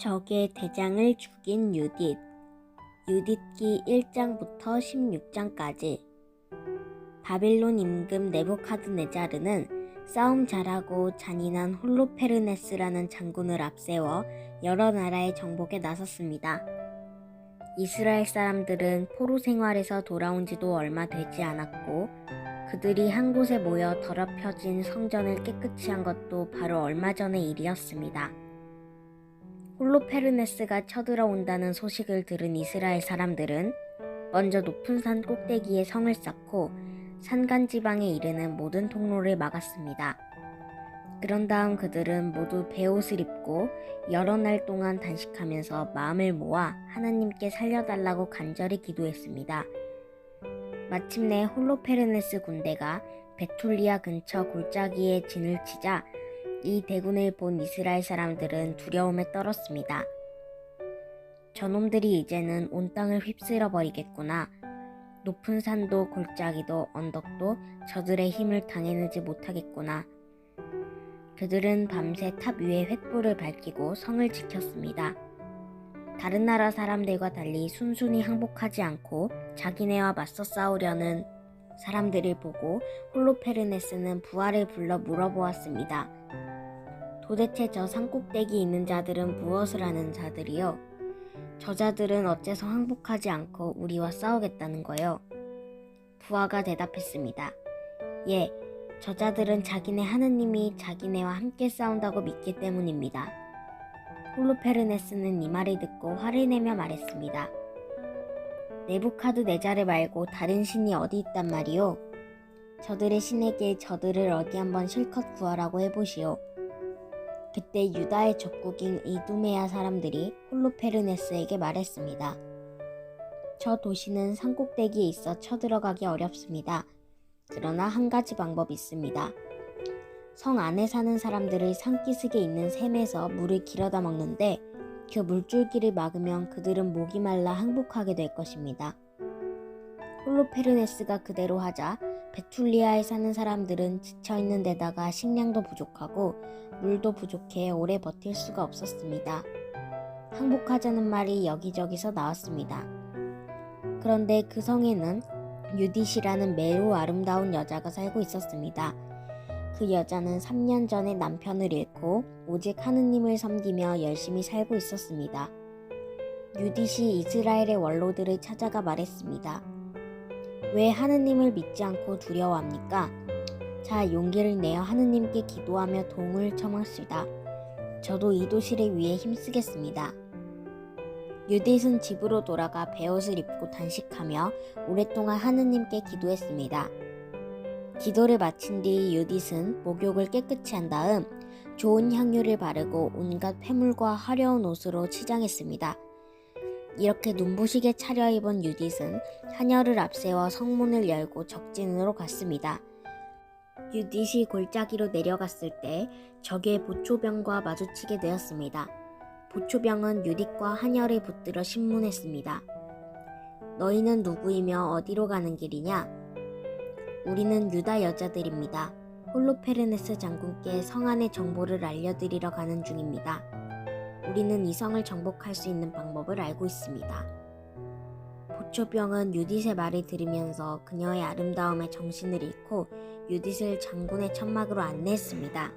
적의 대장을 죽인 유딧. 유딧기 1장부터 16장까지. 바빌론 임금 네부카드네자르는 싸움 잘하고 잔인한 홀로페르네스라는 장군을 앞세워 여러 나라의 정복에 나섰습니다. 이스라엘 사람들은 포로 생활에서 돌아온 지도 얼마 되지 않았고 그들이 한 곳에 모여 더럽혀진 성전을 깨끗이 한 것도 바로 얼마 전의 일이었습니다. 홀로페르네스가 쳐들어온다는 소식을 들은 이스라엘 사람들은 먼저 높은 산 꼭대기에 성을 쌓고 산간지방에 이르는 모든 통로를 막았습니다. 그런 다음 그들은 모두 베옷을 입고 여러 날 동안 단식하면서 마음을 모아 하나님께 살려달라고 간절히 기도했습니다. 마침내 홀로페르네스 군대가 베툴리아 근처 골짜기에 진을 치자 이 대군을 본 이스라엘 사람들은 두려움에 떨었습니다. 저놈들이 이제는 온 땅을 휩쓸어 버리겠구나. 높은 산도 골짜기도 언덕도 저들의 힘을 당해내지 못하겠구나. 그들은 밤새 탑 위에 횃불을 밝히고 성을 지켰습니다. 다른 나라 사람들과 달리 순순히 항복하지 않고 자기네와 맞서 싸우려는 사람들을 보고 홀로페르네스는 부하를 불러 물어보았습니다. 도대체 저 산꼭대기 있는 자들은 무엇을 하는 자들이요? 저 자들은 어째서 항복하지 않고 우리와 싸우겠다는 거요? 부하가 대답했습니다. 예, 저 자들은 자기네 하느님이 자기네와 함께 싸운다고 믿기 때문입니다. 홀로페르네스는 이 말을 듣고 화를 내며 말했습니다. 네부카드네자르 말고 다른 신이 어디 있단 말이오? 저들의 신에게 저들을 어디 한번 실컷 구하라고 해보시오. 그때 유다의 적국인 이두메아 사람들이 홀로페르네스에게 말했습니다. 저 도시는 산꼭대기에 있어 쳐들어가기 어렵습니다. 그러나 한 가지 방법이 있습니다. 성 안에 사는 사람들을 산기슭에 있는 샘에서 물을 길어다 먹는데 그 물줄기를 막으면 그들은 목이 말라 항복하게 될 것입니다. 홀로페르네스가 그대로 하자 베툴리아에 사는 사람들은 지쳐있는 데다가 식량도 부족하고 물도 부족해 오래 버틸 수가 없었습니다. 항복하자는 말이 여기저기서 나왔습니다. 그런데 그 성에는 유딧이라는 매우 아름다운 여자가 살고 있었습니다. 그 여자는 3년 전에 남편을 잃고 오직 하느님을 섬기며 열심히 살고 있었습니다. 유딧이 이스라엘의 원로들을 찾아가 말했습니다. 왜 하느님을 믿지 않고 두려워합니까? 자, 용기를 내어 하느님께 기도하며 도움을 청합시다. 저도 이 도시를 위해 힘쓰겠습니다. 유딧은 집으로 돌아가 베옷을 입고 단식하며 오랫동안 하느님께 기도했습니다. 기도를 마친 뒤 유딧은 목욕을 깨끗이 한 다음 좋은 향유를 바르고 온갖 폐물과 화려한 옷으로 치장했습니다. 이렇게 눈부시게 차려입은 유딧은 하녀를 앞세워 성문을 열고 적진으로 갔습니다. 유딧이 골짜기로 내려갔을 때 적의 보초병과 마주치게 되었습니다. 보초병은 유딧과 하녀를 붙들어 신문했습니다. 너희는 누구이며 어디로 가는 길이냐? 우리는 유다 여자들입니다. 홀로페르네스 장군께 성 안의 정보를 알려드리러 가는 중입니다. 우리는 이 성을 정복할 수 있는 방법을 알고 있습니다. 보초병은 유딧의 말을 들으면서 그녀의 아름다움에 정신을 잃고 유딧을 장군의 천막으로 안내했습니다.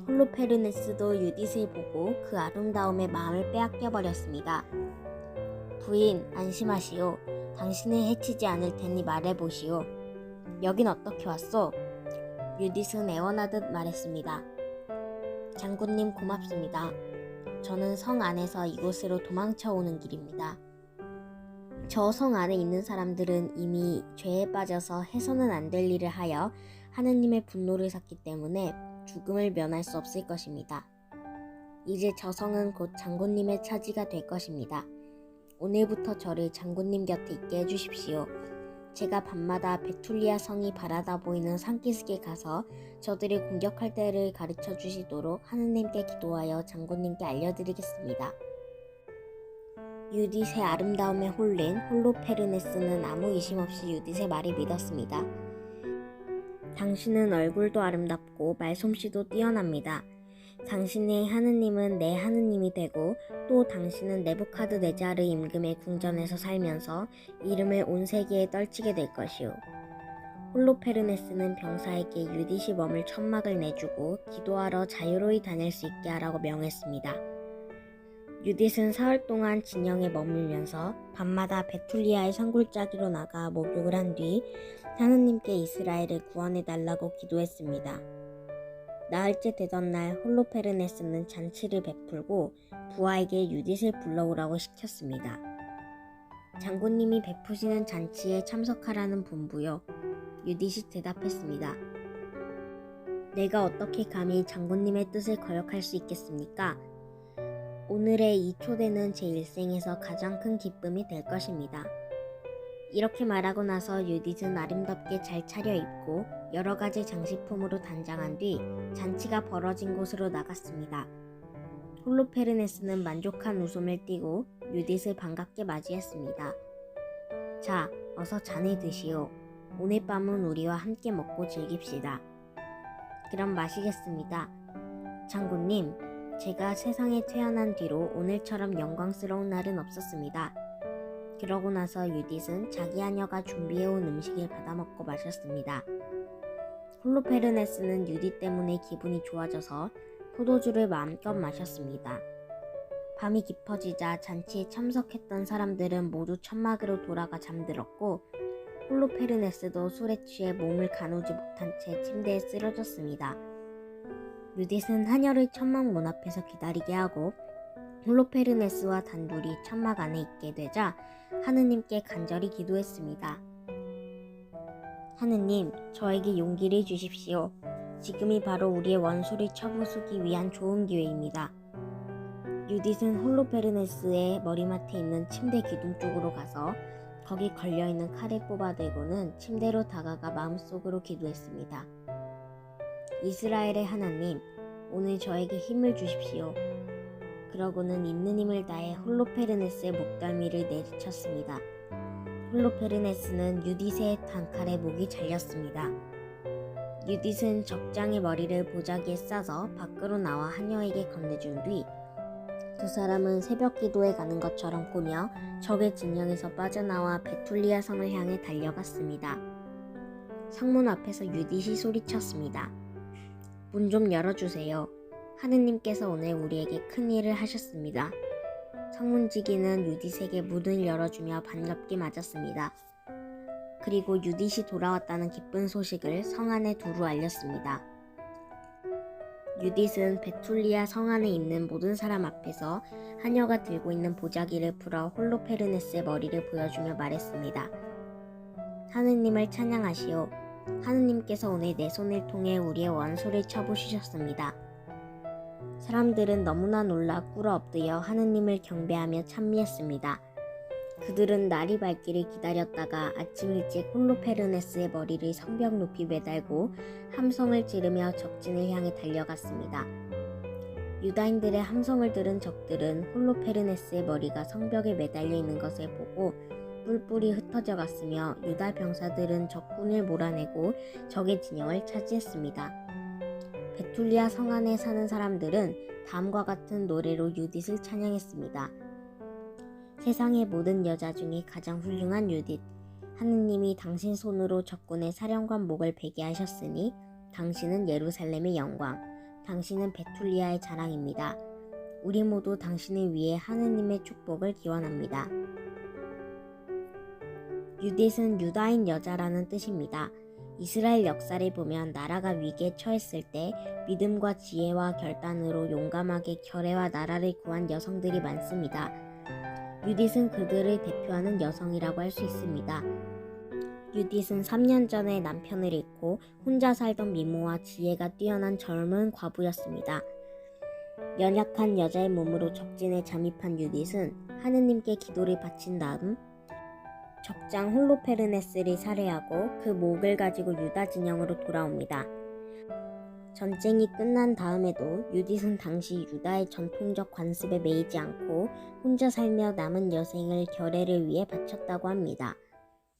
홀로페르네스도 유딧을 보고 그 아름다움에 마음을 빼앗겨버렸습니다. 부인, 안심하시오. 당신을 해치지 않을 테니 말해보시오. 여긴 어떻게 왔소? 유딧은 애원하듯 말했습니다. 장군님 고맙습니다. 저는 성 안에서 이곳으로 도망쳐 오는 길입니다. 저 성 안에 있는 사람들은 이미 죄에 빠져서 해서는 안 될 일을 하여 하느님의 분노를 샀기 때문에 죽음을 면할 수 없을 것입니다. 이제 저 성은 곧 장군님의 차지가 될 것입니다. 오늘부터 저를 장군님 곁에 있게 해주십시오. 제가 밤마다 베툴리아 성이 바라다 보이는 산기슭에 가서 저들을 공격할 때를 가르쳐 주시도록 하느님께 기도하여 장군님께 알려드리겠습니다. 유딧의 아름다움에 홀린 홀로페르네스는 아무 의심 없이 유딧의 말을 믿었습니다. 당신은 얼굴도 아름답고 말솜씨도 뛰어납니다. 당신의 하느님은 내 하느님이 되고 또 당신은 네부카드네자르 임금의 궁전에서 살면서 이름을 온 세계에 떨치게 될 것이오. 홀로페르네스는 병사에게 유디시 머물 천막을 내주고 기도하러 자유로이 다닐 수 있게 하라고 명했습니다. 유딧은 사흘 동안 진영에 머물면서 밤마다 베툴리아의 산골짜기로 나가 목욕을 한 뒤 하느님께 이스라엘을 구원해달라고 기도했습니다. 나흘째 되던 날 홀로페르네스는 잔치를 베풀고 부하에게 유딧을 불러오라고 시켰습니다. 장군님이 베푸시는 잔치에 참석하라는 분부요. 유딧이 대답했습니다. 내가 어떻게 감히 장군님의 뜻을 거역할 수 있겠습니까? 오늘의 이 초대는 제 일생에서 가장 큰 기쁨이 될 것입니다. 이렇게 말하고 나서 유딧은 아름답게 잘 차려입고 여러 가지 장식품으로 단장한 뒤 잔치가 벌어진 곳으로 나갔습니다. 홀로페르네스는 만족한 웃음을 띠고 유딧을 반갑게 맞이했습니다. 자, 어서 잔을 드시오. 오늘 밤은 우리와 함께 먹고 즐깁시다. 그럼 마시겠습니다. 장군님, 제가 세상에 태어난 뒤로 오늘처럼 영광스러운 날은 없었습니다. 그러고 나서 유딧은 자기 하녀가 준비해온 음식을 받아먹고 마셨습니다. 홀로페르네스는 유딧 때문에 기분이 좋아져서 포도주를 마음껏 마셨습니다. 밤이 깊어지자 잔치에 참석했던 사람들은 모두 천막으로 돌아가 잠들었고 홀로페르네스도 술에 취해 몸을 가누지 못한 채 침대에 쓰러졌습니다. 유딧은 하녀를 천막 문 앞에서 기다리게 하고 홀로페르네스와 단둘이 천막 안에 있게 되자 하느님께 간절히 기도했습니다. 하느님, 저에게 용기를 주십시오. 지금이 바로 우리의 원수를 쳐부수기 위한 좋은 기회입니다. 유딧은 홀로페르네스의 머리맡에 있는 침대 기둥 쪽으로 가서 거기 걸려있는 칼을 뽑아들고는 침대로 다가가 마음속으로 기도했습니다. 이스라엘의 하나님, 오늘 저에게 힘을 주십시오. 그러고는 있는 힘을 다해 홀로페르네스의 목덜미를 내리쳤습니다. 홀로페르네스는 유딧의 단칼에 목이 잘렸습니다. 유딧은 적장의 머리를 보자기에 싸서 밖으로 나와 하녀에게 건네준 뒤 두 사람은 새벽 기도에 가는 것처럼 꾸며 적의 진영에서 빠져나와 베툴리아 성을 향해 달려갔습니다. 성문 앞에서 유딧이 소리쳤습니다. 문 좀 열어주세요. 하느님께서 오늘 우리에게 큰 일을 하셨습니다. 성문지기는 유딧에게 문을 열어주며 반갑게 맞았습니다. 그리고 유딧이 돌아왔다는 기쁜 소식을 성 안에 두루 알렸습니다. 유딧은 베툴리아 성 안에 있는 모든 사람 앞에서 하녀가 들고 있는 보자기를 풀어 홀로페르네스의 머리를 보여주며 말했습니다. 하느님을 찬양하시오. 하느님께서 오늘 내 손을 통해 우리의 원수를 쳐부수셨습니다. 사람들은 너무나 놀라 꿇어 엎드려 하느님을 경배하며 찬미했습니다. 그들은 날이 밝기를 기다렸다가 아침 일찍 홀로페르네스의 머리를 성벽 높이 매달고 함성을 지르며 적진을 향해 달려갔습니다. 유다인들의 함성을 들은 적들은 홀로페르네스의 머리가 성벽에 매달려 있는 것을 보고 뿔뿔이 흩어져 갔으며 유다 병사들은 적군을 몰아내고 적의 진영을 차지했습니다. 베툴리아 성 안에 사는 사람들은 다음과 같은 노래로 유딧을 찬양했습니다. 세상의 모든 여자 중에 가장 훌륭한 유딧, 하느님이 당신 손으로 적군의 사령관 목을 베게 하셨으니 당신은 예루살렘의 영광, 당신은 베툴리아의 자랑입니다. 우리 모두 당신을 위해 하느님의 축복을 기원합니다. 유딧은 유다인 여자라는 뜻입니다. 이스라엘 역사를 보면 나라가 위기에 처했을 때 믿음과 지혜와 결단으로 용감하게 결혜와 나라를 구한 여성들이 많습니다. 유딧은 그들을 대표하는 여성이라고 할 수 있습니다. 유딧은 3년 전에 남편을 잃고 혼자 살던 미모와 지혜가 뛰어난 젊은 과부였습니다. 연약한 여자의 몸으로 적진에 잠입한 유딧은 하느님께 기도를 바친 다음 적장 홀로페르네스를 살해하고 그 목을 가지고 유다 진영으로 돌아옵니다. 전쟁이 끝난 다음에도 유딧은 당시 유다의 전통적 관습에 매이지 않고 혼자 살며 남은 여생을 결혜를 위해 바쳤다고 합니다.